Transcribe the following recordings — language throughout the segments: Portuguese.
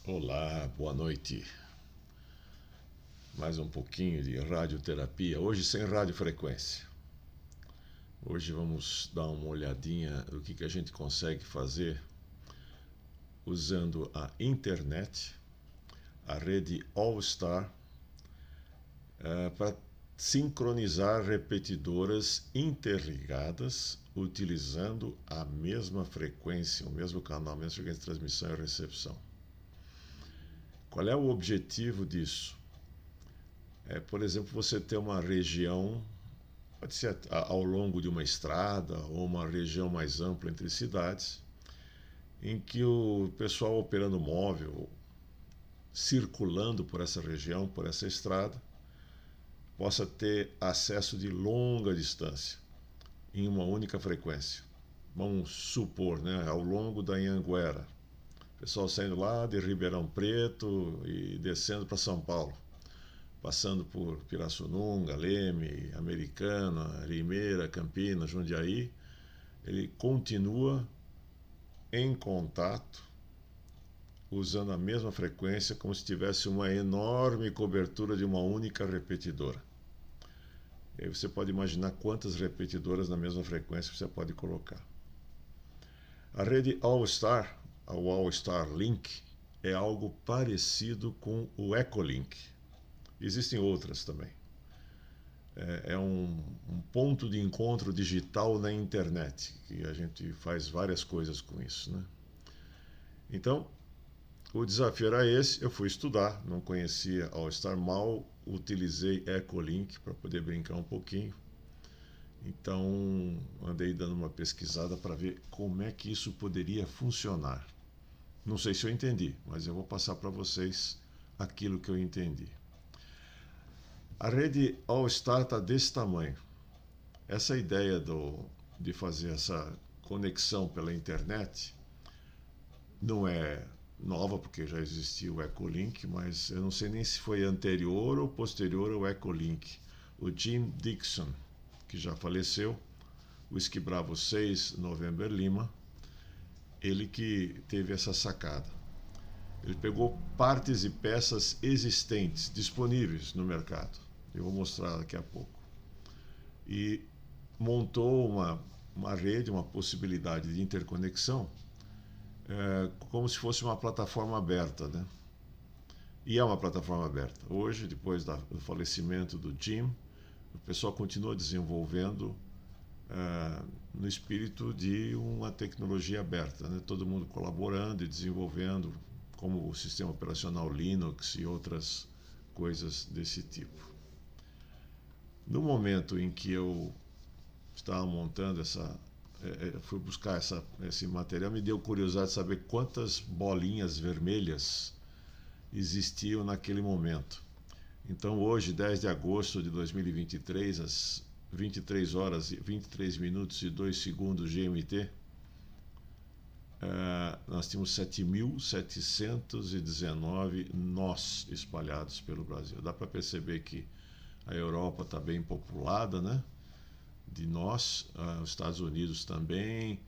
Olá, boa noite. Mais um pouquinho de radioterapia, hoje sem radiofrequência. Hoje vamos dar uma olhadinha do que a gente consegue fazer usando a internet, a rede All-Star, para sincronizar repetidoras interligadas utilizando a mesma frequência, o mesmo canal, a mesma frequência de transmissão e recepção. Qual é o objetivo disso? Por exemplo, você ter uma região, pode ser ao longo de uma estrada ou uma região mais ampla entre cidades, em que o pessoal operando móvel, circulando por essa região, por essa estrada, possa ter acesso de longa distância em uma única frequência. Vamos supor, ao longo da Anhanguera, o pessoal saindo lá de Ribeirão Preto e descendo para São Paulo, passando por Pirassununga, Leme, Americana, Limeira, Campinas, Jundiaí, ele continua em contato, usando a mesma frequência, como se tivesse uma enorme cobertura de uma única repetidora. E aí você pode imaginar quantas repetidoras na mesma frequência você pode colocar. A rede All-Star, o All-Star Link, é algo parecido com o Echolink. Existem outras também. É um ponto de encontro digital na internet, que a gente faz várias coisas com isso, né? Então, o desafio era esse, eu fui estudar, não conhecia All-Star, mal utilizei Echolink para poder brincar um pouquinho. Então, andei dando uma pesquisada para ver como é que isso poderia funcionar. Não sei se eu entendi, mas eu vou passar para vocês aquilo que eu entendi. A rede All-Star está desse tamanho. Essa ideia de fazer essa conexão pela internet não é nova, porque já existia o Echolink, mas eu não sei nem se foi anterior ou posterior ao Echolink. O Jim Dixon, que já faleceu, o Whisky Bravo 6, November Lima, ele que teve essa sacada. Ele pegou partes e peças existentes, disponíveis no mercado. Eu vou mostrar daqui a pouco. E montou uma rede, uma possibilidade de interconexão, como se fosse uma plataforma aberta, né? E é uma plataforma aberta. Hoje, depois do falecimento do Jim, o pessoal continua desenvolvendo no espírito de uma tecnologia aberta, né? Todo mundo colaborando e desenvolvendo, como o sistema operacional Linux e outras coisas desse tipo. No momento em que eu estava montando fui buscar esse material, me deu curiosidade de saber quantas bolinhas vermelhas existiam naquele momento. Então hoje, 10 de agosto de 2023, às 23 horas e 23 minutos e 2 segundos GMT, nós tínhamos 7.719 nós espalhados pelo Brasil. Dá para perceber que a Europa está bem populada, né? De nós, os Estados Unidos também,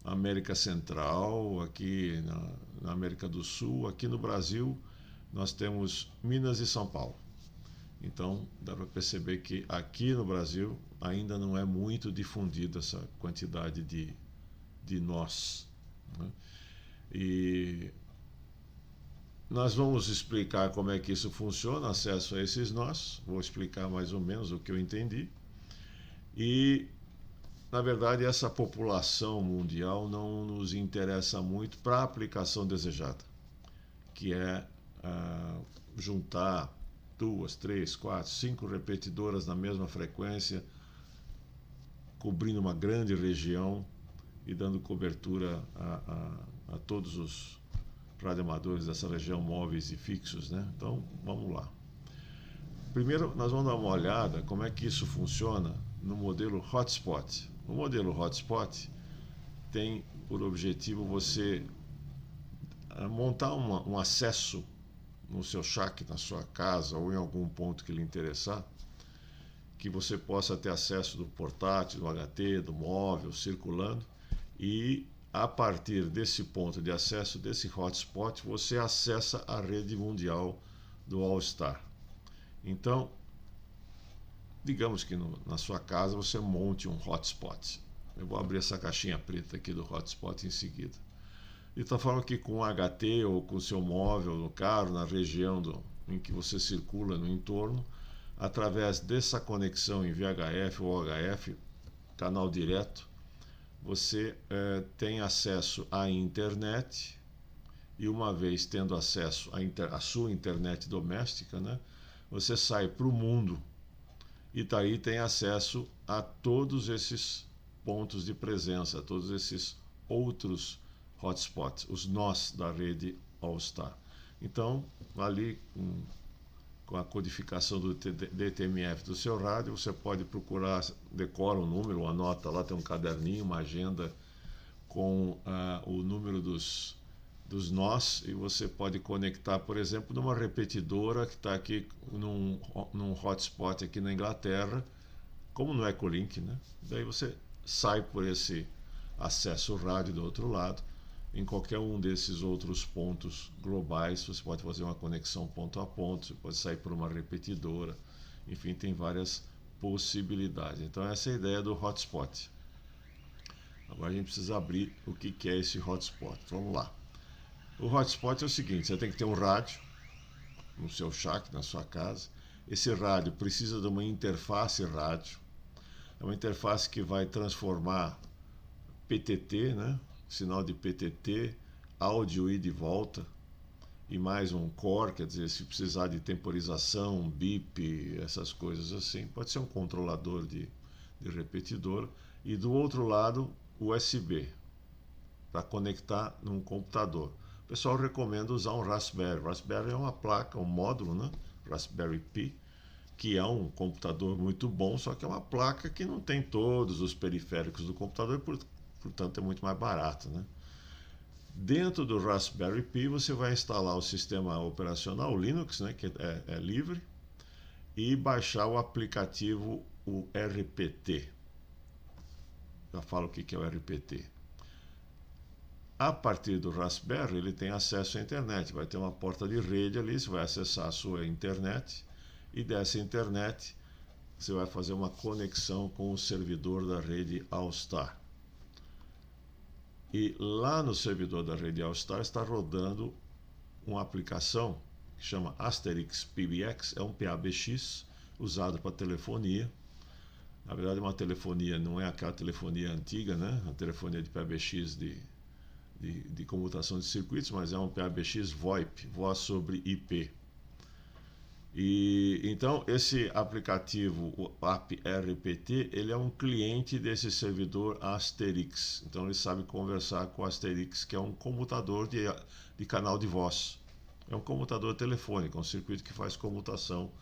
a América Central, aqui na América do Sul, aqui no Brasil, nós temos Minas e São Paulo. Então, dá para perceber que aqui no Brasil ainda não é muito difundida essa quantidade de nós, né? E nós vamos explicar como é que isso funciona, acesso a esses nós. Vou explicar mais ou menos o que eu entendi. E, na verdade, essa população mundial não nos interessa muito para a aplicação desejada, que é juntar 2, 3, 4, 5 repetidoras na mesma frequência, cobrindo uma grande região e dando cobertura a todos os radioamadores dessa região, móveis e fixos, né? Então, vamos lá. Primeiro, nós vamos dar uma olhada como é que isso funciona no modelo Hotspot. O modelo Hotspot tem por objetivo você montar um acesso no seu shack, na sua casa ou em algum ponto que lhe interessar, que você possa ter acesso do portátil, do HT, do móvel, circulando, e a partir desse ponto de acesso, desse hotspot, você acessa a rede mundial do All-Star. Então, digamos que na sua casa você monte um hotspot. Eu vou abrir essa caixinha preta aqui do hotspot em seguida. De tal forma que com HT ou com seu móvel no carro, na região em que você circula no entorno, através dessa conexão em VHF ou HF, canal direto, você tem acesso à internet, e uma vez tendo acesso à sua internet doméstica, né, você sai para o mundo e daí tem acesso a todos esses pontos de presença, a todos esses outros hotspots, os nós da rede All-Star. Então, ali com a codificação do DTMF do seu rádio, você pode procurar, decora o número, anota lá, tem um caderninho, uma agenda com o número dos nós, e você pode conectar, por exemplo, numa repetidora que está aqui num hotspot aqui na Inglaterra, como no Echolink, né? Daí você sai por esse acesso rádio do outro lado. Em qualquer um desses outros pontos globais, você pode fazer uma conexão ponto a ponto, você pode sair por uma repetidora, enfim, tem várias possibilidades. Então essa é a ideia do hotspot. Agora a gente precisa abrir o que é esse hotspot. Vamos lá. O hotspot é o seguinte: você tem que ter um rádio no seu shack, na sua casa. Esse rádio precisa de uma interface rádio. É uma interface que vai transformar PTT, né? Sinal de PTT, áudio ida e volta, e mais um core, quer dizer, se precisar de temporização, bip, essas coisas assim, pode ser um controlador de repetidor, e do outro lado, USB, para conectar num computador. O pessoal recomenda usar um Raspberry. Raspberry é uma placa, um módulo, né? Raspberry Pi, que é um computador muito bom, só que é uma placa que não tem todos os periféricos do computador, portanto é muito mais barato, né? Dentro do Raspberry Pi você vai instalar o sistema operacional, o Linux, né, que é livre, e baixar o aplicativo, o RPT. Já falo o que é o RPT. A partir do Raspberry ele tem acesso à internet, vai ter uma porta de rede ali, você vai acessar a sua internet, e dessa internet você vai fazer uma conexão com o servidor da rede All-Star. E lá no servidor da rede All-Star está rodando uma aplicação que chama Asterix PBX, é um PABX usado para telefonia. Na verdade, uma telefonia não é aquela telefonia antiga, né? A telefonia de PABX de comutação de circuitos, mas é um PABX VoIP, voz sobre IP. E então esse aplicativo, o app-RPT, ele é um cliente desse servidor Asterix. Então ele sabe conversar com o Asterix, que é um comutador de canal de voz. É um comutador telefônico, um circuito que faz comutação.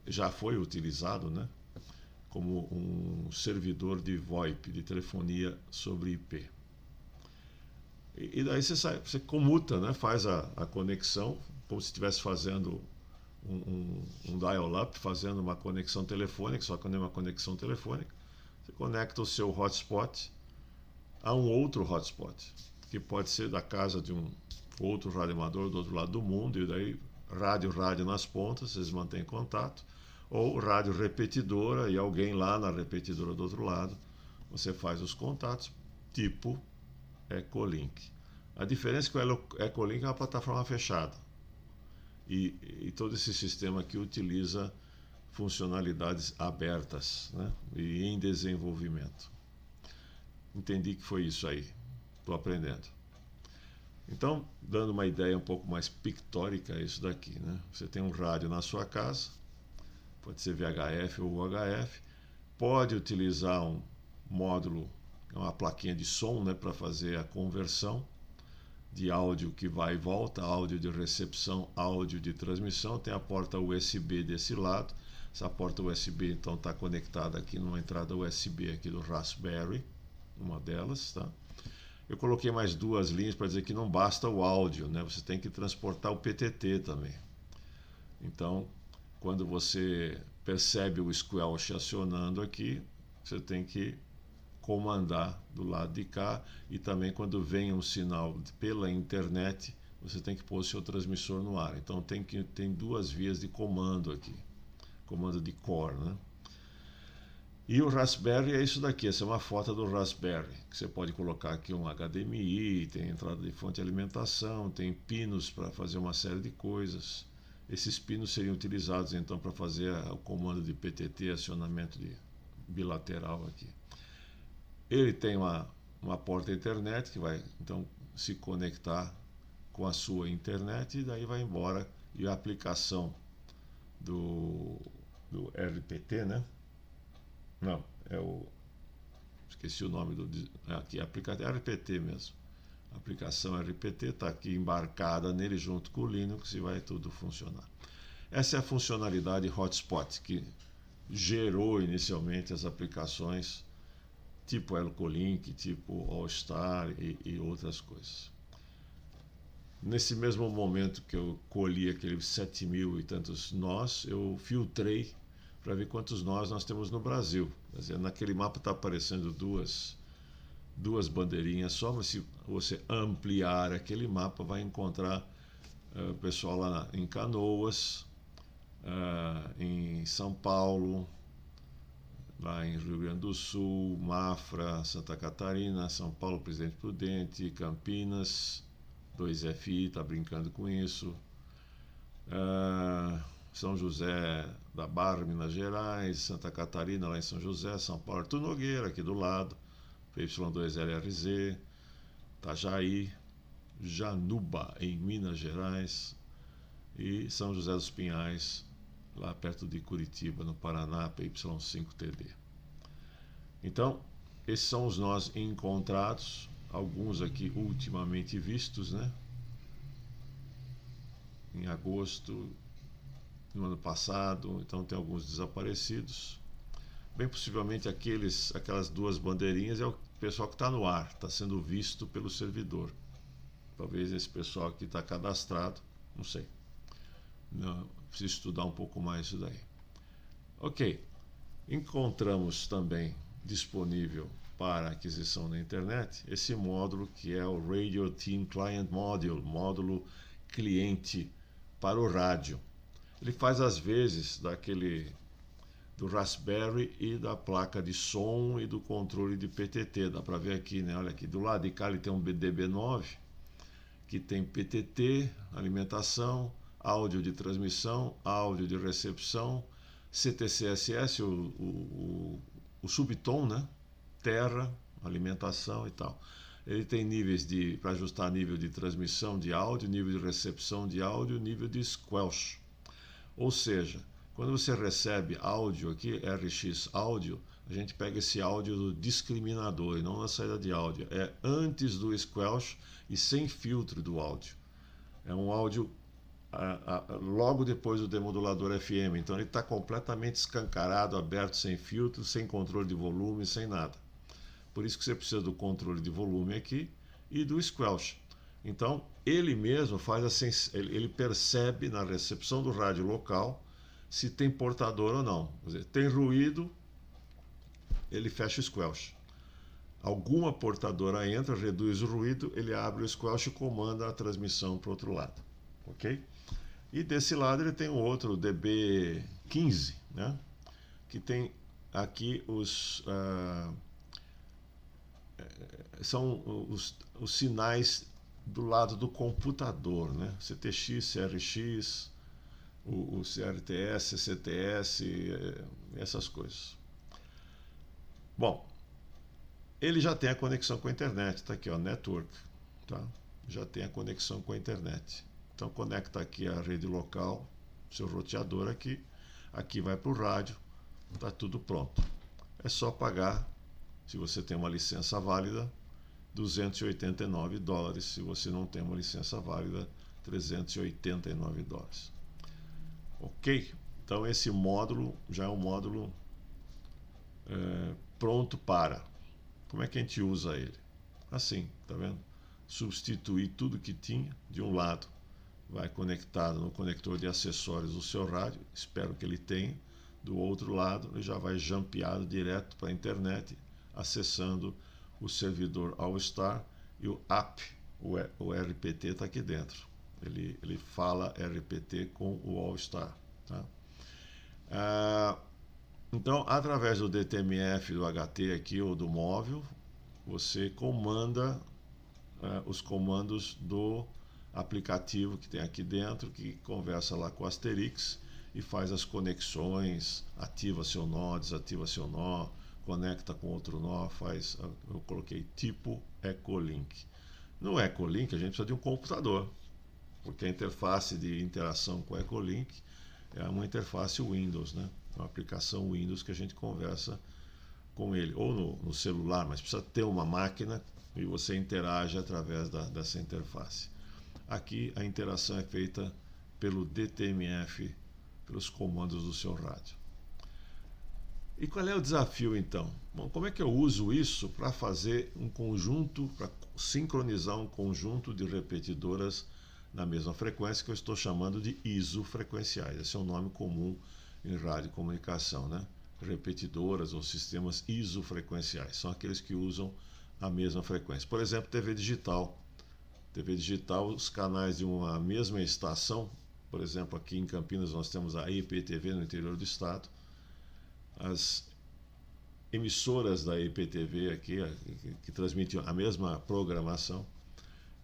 Já foi utilizado, né, como um servidor de VoIP, de telefonia sobre IP. E daí você comuta, né, faz a conexão, como se estivesse fazendo um dial-up, fazendo uma conexão telefônica, só que não é uma conexão telefônica. Você conecta o seu hotspot a um outro hotspot, que pode ser da casa de um outro radioamador do outro lado do mundo, e daí rádio nas pontas, vocês mantêm contato, ou rádio repetidora e alguém lá na repetidora do outro lado, você faz os contatos, tipo Echolink. A diferença é que o Echolink é uma plataforma fechada. E todo esse sistema aqui utiliza funcionalidades abertas, né, e em desenvolvimento. Entendi que foi isso aí. Estou aprendendo. Então, dando uma ideia um pouco mais pictórica, é isso daqui, né? Você tem um rádio na sua casa, pode ser VHF ou UHF, pode utilizar um módulo, uma plaquinha de som, né, para fazer a conversão de áudio que vai e volta, áudio de recepção, áudio de transmissão. Tem a porta USB desse lado. Essa porta USB então está conectada aqui numa entrada USB aqui do Raspberry, uma delas, tá? Eu coloquei mais duas linhas para dizer que não basta o áudio, né? Você tem que transportar o PTT também. Então, quando você percebe o squelch acionando aqui, você tem que comandar do lado de cá, e também quando vem um sinal pela internet, você tem que pôr o seu transmissor no ar. Então tem duas vias de comando aqui, comando de core, né? E o Raspberry é isso daqui, essa é uma foto do Raspberry, que você pode colocar aqui um HDMI, tem entrada de fonte de alimentação, tem pinos para fazer uma série de coisas. Esses pinos seriam utilizados então para fazer o comando de PTT, acionamento de bilateral aqui. Ele tem uma porta internet que vai então se conectar com a sua internet, e daí vai embora, e a aplicação do RPT, né? Não, esqueci o nome aqui, aplicativo RPT mesmo. A aplicação RPT está aqui embarcada nele junto com o Linux e vai tudo funcionar. Essa é a funcionalidade Hotspot, que gerou inicialmente as aplicações tipo Elcolink, tipo All-Star e outras coisas. Nesse mesmo momento que eu colhi aqueles 7.000 e tantos nós, eu filtrei para ver quantos nós temos no Brasil. Quer dizer, naquele mapa está aparecendo duas bandeirinhas só, mas se você ampliar aquele mapa, vai encontrar o pessoal lá em Canoas, em São Paulo, lá em Rio Grande do Sul, Mafra, Santa Catarina, São Paulo, Presidente Prudente, Campinas, 2FI, está brincando com isso, São José da Barra, Minas Gerais, Santa Catarina, lá em São José, São Paulo, Artur Nogueira, aqui do lado, Y2LRZ, Itajaí, Januba, em Minas Gerais, e São José dos Pinhais, lá perto de Curitiba, no Paraná, PY5TD. Então, esses são os nós encontrados, alguns aqui ultimamente vistos, né? Em agosto, no ano passado, então tem alguns desaparecidos. Bem possivelmente aquelas duas bandeirinhas é o pessoal que está no ar, está sendo visto pelo servidor. Talvez esse pessoal aqui está cadastrado, não sei. Não, preciso estudar um pouco mais isso daí. Ok, encontramos também disponível para aquisição na internet esse módulo que é o Radio Team Client Module, módulo cliente para o rádio. Ele faz as vezes do Raspberry e da placa de som e do controle de PTT. Dá para ver aqui, né? Olha aqui, do lado de cá ele tem um DB9 que tem PTT, alimentação, áudio de transmissão, áudio de recepção, CTCSS, o subtom, né? Terra, alimentação e tal. Ele tem níveis para ajustar nível de transmissão de áudio, nível de recepção de áudio, nível de squelch. Ou seja, quando você recebe áudio aqui, RX áudio, a gente pega esse áudio do discriminador e não na saída de áudio. É antes do squelch e sem filtro do áudio. É um áudio logo depois do demodulador FM. Então ele está completamente escancarado, aberto, sem filtro, sem controle de volume, sem nada. Por isso que você precisa do controle de volume aqui e do squelch. Então ele mesmo ele percebe na recepção do rádio local se tem portador ou não. Quer dizer, tem ruído, ele fecha o squelch. Alguma portadora entra, reduz o ruído, ele abre o squelch e comanda a transmissão para o outro lado. Ok? E desse lado ele tem um outro DB15, né? Que tem aqui são os sinais do lado do computador, né? CTX, CRX, o CRTS, CTS, essas coisas. Bom, ele já tem a conexão com a internet, está aqui, ó, Network, tá? Já tem a conexão com a internet. Então conecta aqui a rede local, seu roteador aqui vai para o rádio, está tudo pronto. É só pagar, se você tem uma licença válida, $289. Se você não tem uma licença válida, $389. Ok? Então esse módulo já é um módulo pronto para. Como é que a gente usa ele? Assim, tá vendo? Substituir tudo que tinha. De um lado vai conectado no conector de acessórios do seu rádio, espero que ele tenha. Do outro lado ele já vai jumpeado direto para a internet, acessando o servidor All-Star, e o app, o RPT está aqui dentro. Ele fala RPT com o All-Star. Tá? Então, através do DTMF, do HT aqui, ou do móvel, você comanda os comandos do aplicativo que tem aqui dentro, que conversa lá com o Asterix e faz as conexões, ativa seu nó, desativa seu nó, conecta com outro nó, eu coloquei tipo Ecolink. No Ecolink a gente precisa de um computador, porque a interface de interação com o Ecolink é uma interface Windows, né? Uma aplicação Windows que a gente conversa com ele, ou no celular, mas precisa ter uma máquina e você interage através dessa interface. Aqui a interação é feita pelo DTMF, pelos comandos do seu rádio. E qual é o desafio então? Bom, como é que eu uso isso para fazer um conjunto, para sincronizar um conjunto de repetidoras na mesma frequência, que eu estou chamando de isofrequenciais? Esse é um nome comum em radiocomunicação, né? Repetidoras ou sistemas isofrequenciais, são aqueles que usam a mesma frequência. Por exemplo, TV digital. TV digital, os canais de uma mesma estação, por exemplo, aqui em Campinas nós temos a IPTV no interior do estado. As emissoras da IPTV aqui, que transmitem a mesma programação,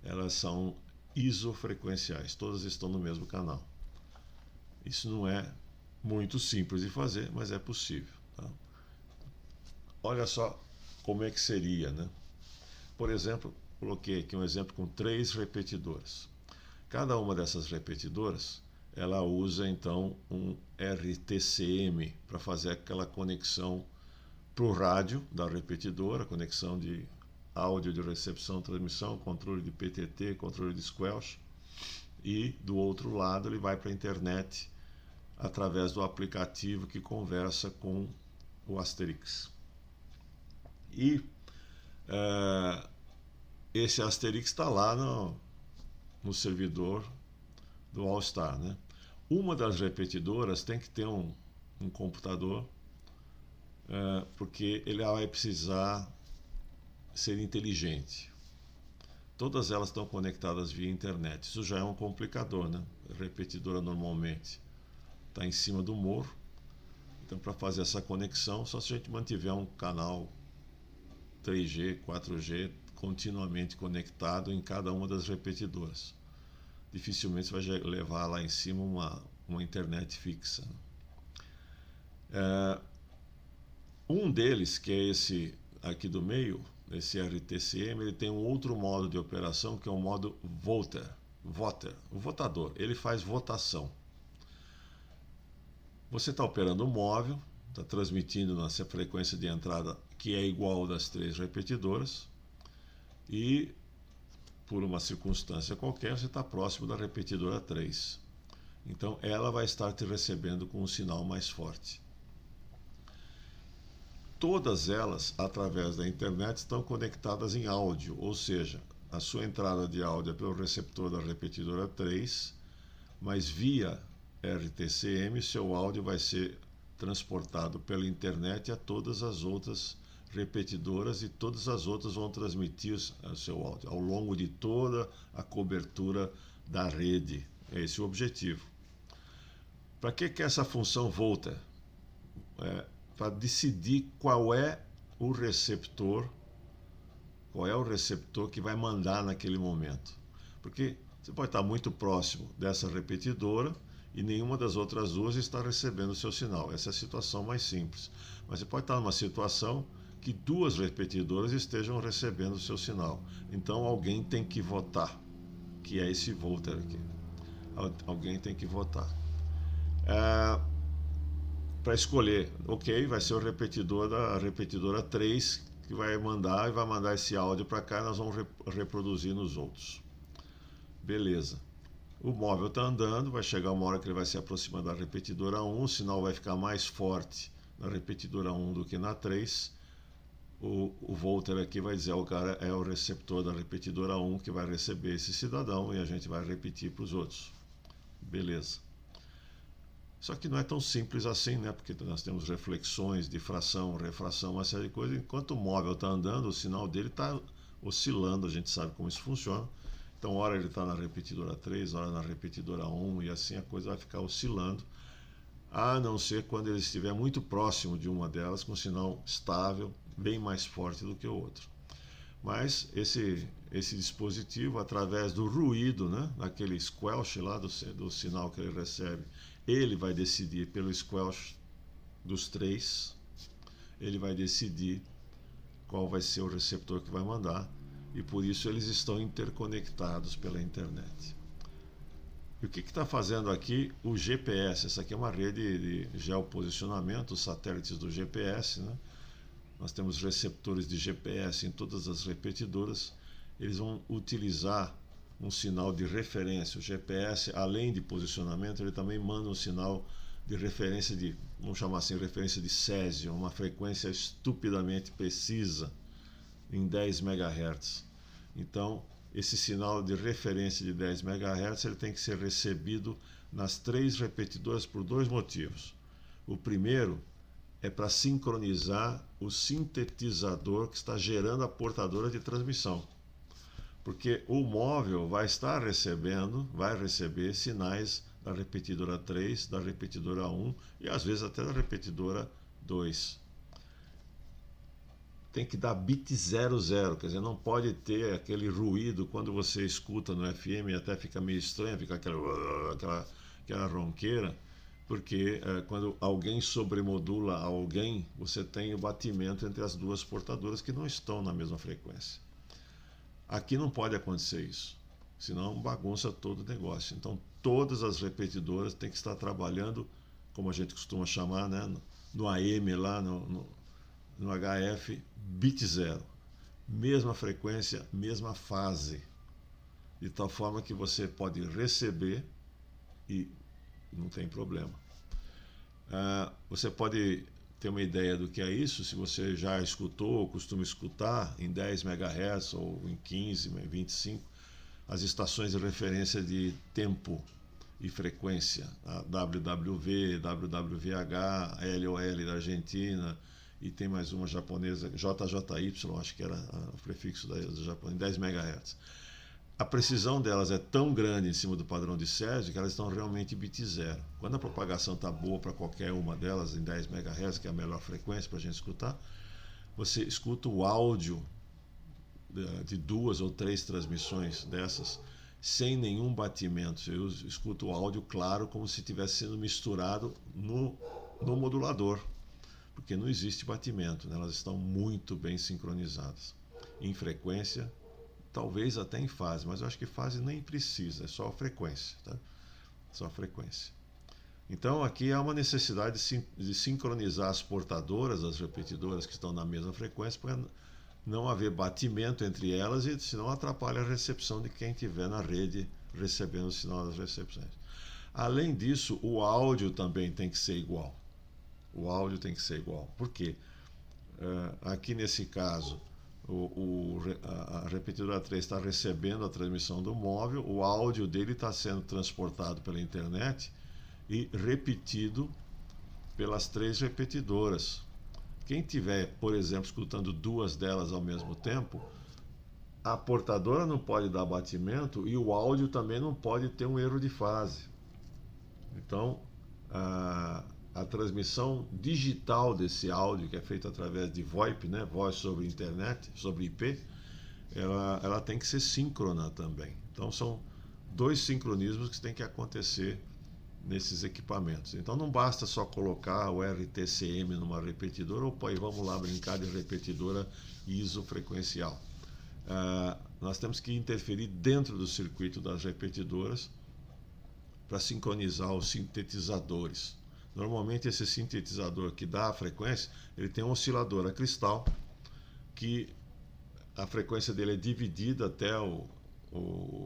elas são isofrequenciais, todas estão no mesmo canal. Isso não é muito simples de fazer, mas é possível. Tá? Olha só como é que seria, né? Por exemplo, coloquei aqui um exemplo com 3 repetidoras. Cada uma dessas repetidoras, ela usa então um RTCM para fazer aquela conexão para o rádio da repetidora, conexão de áudio de recepção, transmissão, controle de PTT, controle de squelch, e do outro lado ele vai para a internet através do aplicativo que conversa com o Asterix. E esse Asterix está lá no servidor do All-Star, né? Uma das repetidoras tem que ter um computador, porque ele vai precisar ser inteligente. Todas elas estão conectadas via internet. Isso já é um complicador, né? A repetidora normalmente está em cima do morro. Então, para fazer essa conexão, só se a gente mantiver um canal 3G, 4G continuamente conectado em cada uma das repetidoras. Dificilmente você vai levar lá em cima uma internet fixa. Um deles, que é esse aqui do meio, esse RTCM, ele tem um outro modo de operação, que é o modo voter, o votador. Ele faz votação. Você está operando um móvel, está transmitindo nessa frequência de entrada que é igual das 3 repetidoras, e por uma circunstância qualquer você está próximo da repetidora 3. Então ela vai estar te recebendo com um sinal mais forte. Todas elas, através da internet, estão conectadas em áudio, ou seja, a sua entrada de áudio é pelo receptor da repetidora 3, mas via RTCM seu áudio vai ser transportado pela internet a todas as outras repetidoras, e todas as outras vão transmitir o seu áudio ao longo de toda a cobertura da rede. É esse o objetivo. Para que essa função volta? Para decidir qual é o receptor que vai mandar naquele momento. Porque você pode estar muito próximo dessa repetidora e nenhuma das outras duas está recebendo o seu sinal. Essa é a situação mais simples. Mas você pode estar numa situação que 2 repetidoras estejam recebendo o seu sinal. Então alguém tem que votar, que é esse volter aqui. Alguém tem que votar. Para escolher, ok, vai ser o repetidor da repetidora 3 que vai mandar, e vai mandar esse áudio para cá, e nós vamos reproduzir nos outros. Beleza. O móvel está andando, vai chegar uma hora que ele vai se aproximar da repetidora 1, o sinal vai ficar mais forte na repetidora 1 do que na 3. O volter aqui vai dizer, o cara é o receptor da repetidora 1 que vai receber esse cidadão, e a gente vai repetir para os outros. Beleza. Só que não é tão simples assim, né? Porque nós temos reflexões, difração, refração, uma série de coisas. Enquanto o móvel está andando, o sinal dele está oscilando, a gente sabe como isso funciona. Então, hora ele está na repetidora 3, hora na repetidora 1, e assim a coisa vai ficar oscilando, a não ser quando ele estiver muito próximo de uma delas, com um sinal estável, bem mais forte do que o outro. Mas esse dispositivo, através do ruído, né, daquele squelch lá do sinal que ele recebe, ele vai decidir pelo squelch dos três, ele vai decidir qual vai ser o receptor que vai mandar, e por isso eles estão interconectados pela internet. E o que está fazendo aqui o GPS? Essa aqui é uma rede de geoposicionamento, os satélites do GPS, né? Nós temos receptores de GPS em todas as repetidoras. Eles vão utilizar um sinal de referência. O GPS, além de posicionamento, ele também manda um sinal de referência de, vamos chamar assim, referência de césio, uma frequência estupidamente precisa, em 10 MHz. Então, esse sinal de referência de 10 MHz ele tem que ser recebido nas 3 repetidoras por 2 motivos. O primeiro é para sincronizar o sintetizador que está gerando a portadora de transmissão. Porque o móvel vai receber sinais da repetidora 3, da repetidora 1 e às vezes até da repetidora 2. Tem que dar bit 00, quer dizer, não pode ter aquele ruído quando você escuta no FM, até fica meio estranho, fica aquela ronqueira, porque quando alguém sobremodula alguém, você tem o batimento entre as duas portadoras que não estão na mesma frequência. Aqui não pode acontecer isso, senão bagunça todo o negócio. Então todas as repetidoras têm que estar trabalhando, como a gente costuma chamar, né, no AM lá, no HF, bit 0. Mesma frequência, mesma fase. De tal forma que você pode receber e não tem problema. Você pode ter uma ideia do que é isso, se você já escutou ou costuma escutar em 10 MHz ou em 15, 25, as estações de referência de tempo e frequência, a WWV, WWVH, LOL da Argentina, e tem mais uma japonesa, JJY, acho que era o prefixo do Japão, em 10 MHz. A precisão delas é tão grande em cima do padrão de Césio que elas estão realmente bit 0. Quando a propagação está boa para qualquer uma delas, em 10 MHz, que é a melhor frequência para a gente escutar, você escuta o áudio de 2 ou 3 transmissões dessas sem nenhum batimento. Você escuta o áudio claro, como se estivesse sendo misturado no modulador, porque não existe batimento, né? Elas estão muito bem sincronizadas em frequência, talvez até em fase, mas eu acho que fase nem precisa, é só a frequência, tá? Só a frequência. Então aqui há uma necessidade de sincronizar as portadoras, as repetidoras que estão na mesma frequência, para não haver batimento entre elas, e senão atrapalha a recepção de quem estiver na rede recebendo o sinal das recepções. Além disso, o áudio também tem que ser igual. O áudio tem que ser igual. Por quê? Aqui nesse caso, a repetidora 3 está recebendo a transmissão do móvel, o áudio dele está sendo transportado pela internet e repetido pelas 3 repetidoras. Quem tiver, por exemplo, escutando 2 delas ao mesmo tempo, a portadora não pode dar batimento e o áudio também não pode ter um erro de fase. Então, a transmissão digital desse áudio, que é feita através de VoIP, né, voz sobre internet, sobre IP, ela tem que ser síncrona também. Então são 2 sincronismos que tem que acontecer nesses equipamentos. Então não basta só colocar o RTCM numa repetidora, ou vamos lá brincar de repetidora isofrequencial. Nós temos que interferir dentro do circuito das repetidoras para sincronizar os sintetizadores. Normalmente esse sintetizador que dá a frequência, ele tem um oscilador a cristal, que a frequência dele é dividida até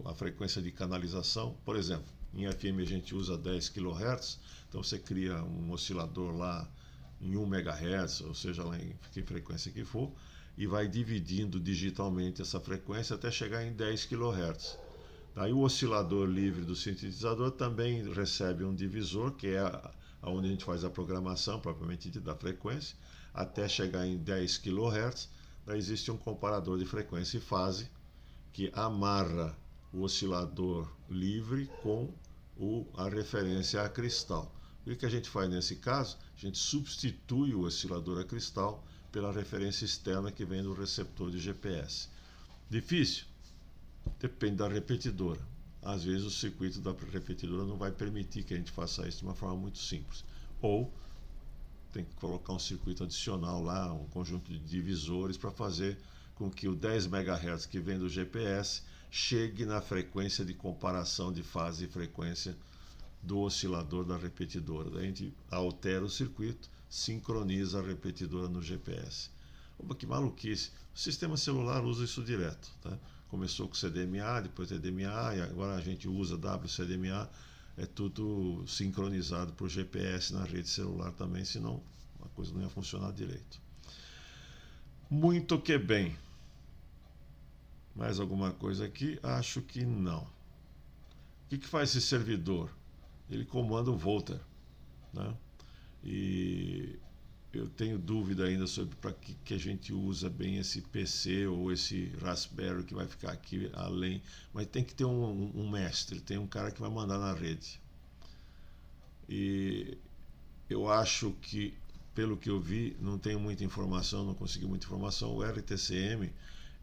a frequência de canalização. Por exemplo, em FM a gente usa 10 kHz, então você cria um oscilador lá em 1 MHz, ou seja, lá em que frequência que for, e vai dividindo digitalmente essa frequência até chegar em 10 kHz. Daí o oscilador livre do sintetizador também recebe um divisor, que é onde a gente faz a programação propriamente dita da frequência, até chegar em 10 kHz. Daí existe um comparador de frequência e fase que amarra o oscilador livre com a referência a cristal. O que a gente faz nesse caso? A gente substitui o oscilador a cristal pela referência externa que vem do receptor de GPS. Difícil? Depende da repetidora. Às vezes o circuito da repetidora não vai permitir que a gente faça isso de uma forma muito simples. Ou tem que colocar um circuito adicional lá, um conjunto de divisores para fazer com que o 10 MHz que vem do GPS chegue na frequência de comparação de fase e frequência do oscilador da repetidora. Daí a gente altera o circuito, sincroniza a repetidora no GPS. Opa, que maluquice! O sistema celular usa isso direto. Tá? Começou com CDMA, depois TDMA, e agora a gente usa WCDMA. É tudo sincronizado por GPS na rede celular também, senão a coisa não ia funcionar direito. Muito que bem. Mais alguma coisa aqui? Acho que não. O que faz esse servidor? Ele comanda o Volta, né? E eu tenho dúvida ainda sobre para que a gente usa bem esse PC ou esse Raspberry que vai ficar aqui além, mas tem que ter um mestre, tem um cara que vai mandar na rede. E eu acho que, pelo que eu vi, não tenho muita informação, não consegui muita informação, o RTCM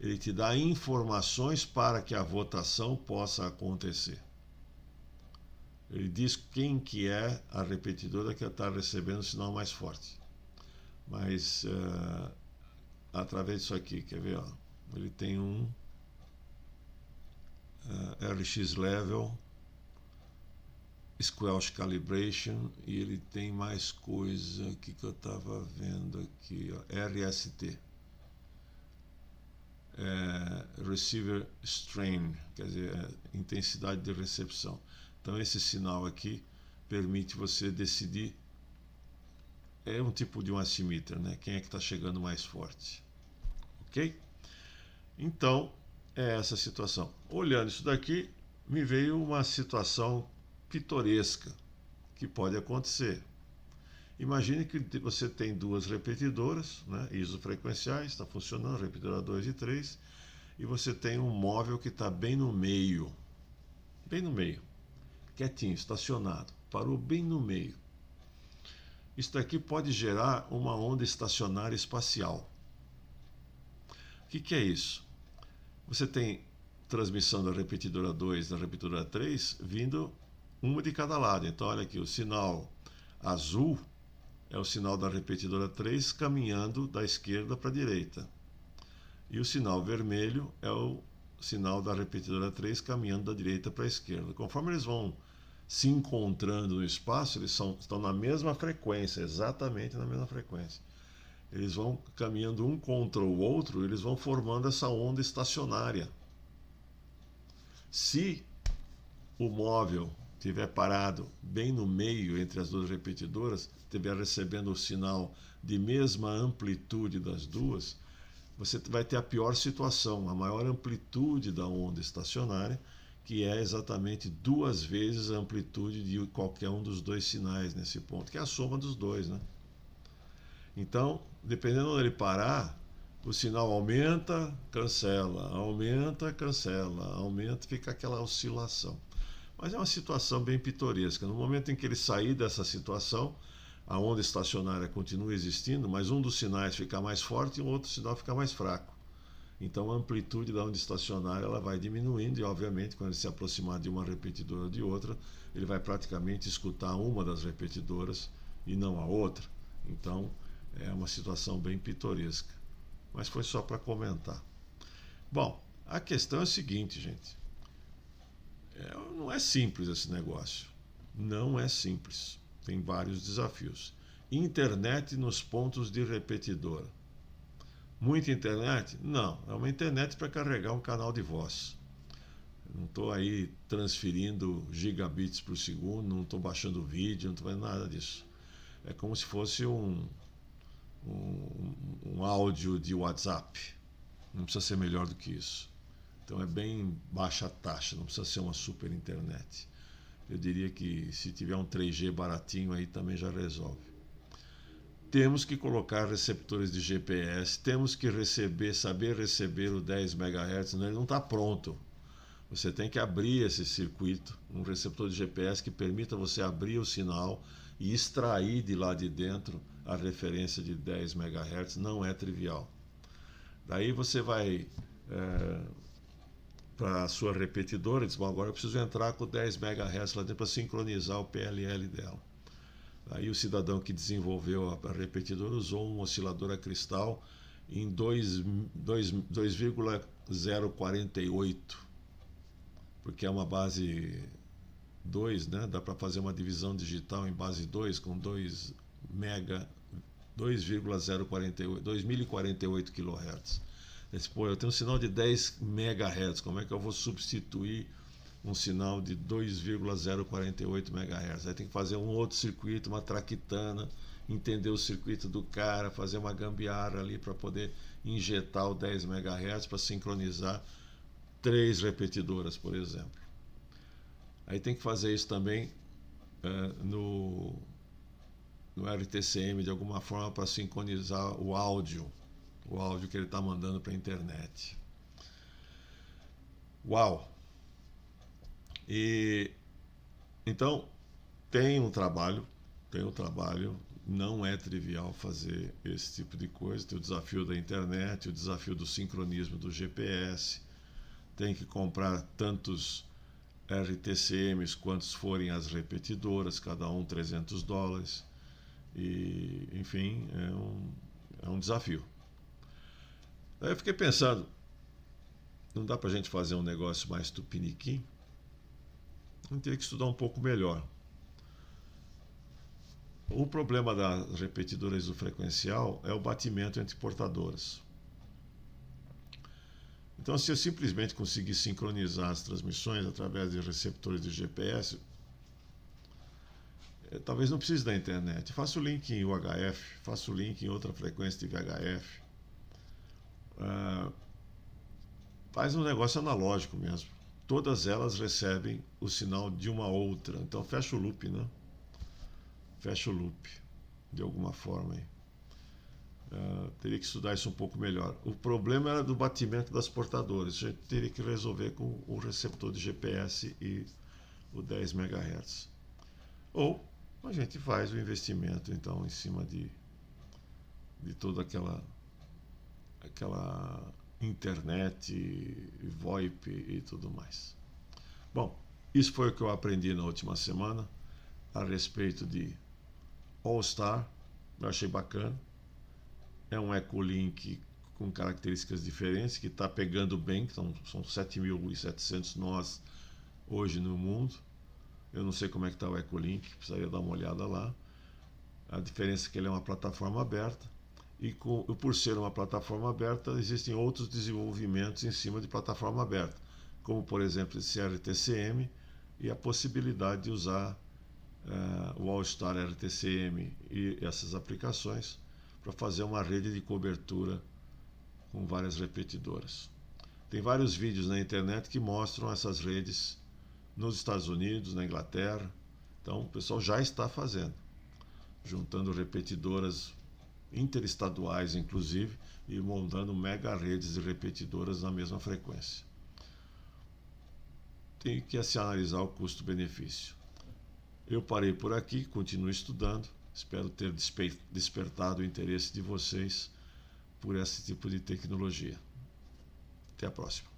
ele te dá informações para que a votação possa acontecer. Ele diz quem que é a repetidora que está recebendo o sinal mais forte. Mas através disso aqui, quer ver? Ó, ele tem um RX Level, Squelch Calibration, e ele tem mais coisa aqui que eu estava vendo aqui, ó, RST. Receiver Strain, quer dizer, intensidade de recepção. Então esse sinal aqui permite você decidir, é um tipo de um assimeter, né? Quem é que está chegando mais forte, ok? Então é essa situação. Olhando isso daqui, me veio uma situação pitoresca que pode acontecer. Imagine que você tem duas repetidoras, né, isofrequenciais, está funcionando, repetidora 2 e 3, e você tem um móvel que está bem no meio, quietinho, estacionado, parou bem no meio. Isso daqui pode gerar uma onda estacionária espacial. O que é isso? Você tem transmissão da repetidora 2 e da repetidora 3 vindo uma de cada lado. Então olha aqui, o sinal azul é o sinal da repetidora 3 caminhando da esquerda para a direita. E o sinal vermelho é o sinal da repetidora 3 caminhando da direita para a esquerda. Conforme eles vão se encontrando no espaço, eles estão na mesma frequência, exatamente na mesma frequência. Eles vão caminhando um contra o outro, eles vão formando essa onda estacionária. Se o móvel estiver parado bem no meio entre as duas repetidoras, estiver recebendo o sinal de mesma amplitude das duas, você vai ter a pior situação, a maior amplitude da onda estacionária, que é exatamente 2 vezes a amplitude de qualquer um dos dois sinais nesse ponto, que é a soma dos dois, né? Então, dependendo de onde ele parar, o sinal aumenta, cancela, aumenta, fica aquela oscilação. Mas é uma situação bem pitoresca. No momento em que ele sair dessa situação, a onda estacionária continua existindo, mas um dos sinais fica mais forte e o outro sinal fica mais fraco. Então a amplitude da onda estacionária ela vai diminuindo e, obviamente, quando ele se aproximar de uma repetidora ou de outra, ele vai praticamente escutar uma das repetidoras e não a outra. Então é uma situação bem pitoresca. Mas foi só para comentar. Bom, a questão é a seguinte, gente. Não é simples esse negócio. Não é simples. Tem vários desafios. Internet nos pontos de repetidora. Muita internet? Não. É uma internet para carregar um canal de voz. Não estou aí transferindo gigabits por segundo, não estou baixando vídeo, não estou fazendo nada disso. É como se fosse um áudio de WhatsApp. Não precisa ser melhor do que isso. Então é bem baixa taxa, não precisa ser uma super internet. Eu diria que se tiver um 3G baratinho aí também já resolve. Temos que colocar receptores de GPS, temos que saber receber o 10 MHz, ele não está pronto. Você tem que abrir esse circuito, um receptor de GPS que permita você abrir o sinal e extrair de lá de dentro a referência de 10 MHz, não é trivial. Daí você vai para a sua repetidora e diz, bom, agora eu preciso entrar com 10 MHz lá dentro para sincronizar o PLL dela. Aí o cidadão que desenvolveu a repetidora usou um oscilador a cristal em 2,048, porque é uma base 2, né? Dá para fazer uma divisão digital em base 2 com 2048 kHz. Pô, eu tenho um sinal de 10 MHz, como é que eu vou substituir um sinal de 2,048 MHz? Aí tem que fazer um outro circuito, uma traquitana, entender o circuito do cara, fazer uma gambiarra ali para poder injetar o 10 MHz para sincronizar 3 repetidoras, por exemplo. Aí tem que fazer isso também no RTCM de alguma forma para sincronizar o áudio que ele está mandando para a internet. Uau! E então tem um trabalho, não é trivial fazer esse tipo de coisa. Tem o desafio da internet, o desafio do sincronismo do GPS, tem que comprar tantos RTCMs quantos forem as repetidoras, cada um $300, e enfim, é um desafio. Aí eu fiquei pensando, não dá pra gente fazer um negócio mais tupiniquim? Eu teria que estudar um pouco melhor. O problema das repetidoras do frequencial é o batimento entre portadoras. Então, se eu simplesmente conseguir sincronizar as transmissões através de receptores de GPS, talvez não precise da internet. Faço o link em UHF, faço o link em outra frequência de VHF. Faz um negócio analógico mesmo. Todas elas recebem o sinal de uma outra. Então fecha o loop, né? Fecha o loop, de alguma forma aí. Teria que estudar isso um pouco melhor. O problema era do batimento das portadoras. A gente teria que resolver com o receptor de GPS e o 10 MHz. Ou a gente faz o investimento, então, em cima de toda aquela internet, VoIP e tudo mais. Bom, isso foi o que eu aprendi na última semana a respeito de All-Star. Eu achei bacana. É um Echolink com características diferentes, que está pegando bem, que são 7.700 nós hoje no mundo. Eu não sei como é que está o Echolink, precisaria dar uma olhada lá. A diferença é que ele é uma plataforma aberta, e por ser uma plataforma aberta, existem outros desenvolvimentos em cima de plataforma aberta, como por exemplo esse RTCM e a possibilidade de usar o All-Star RTCM e essas aplicações para fazer uma rede de cobertura com várias repetidoras. Tem vários vídeos na internet que mostram essas redes nos Estados Unidos, na Inglaterra. Então o pessoal já está fazendo, juntando repetidoras interestaduais inclusive, e montando mega redes de repetidoras na mesma frequência. Tem que se analisar o custo-benefício. Eu parei por aqui, continuo estudando. Espero ter despertado o interesse de vocês por esse tipo de tecnologia. Até a próxima.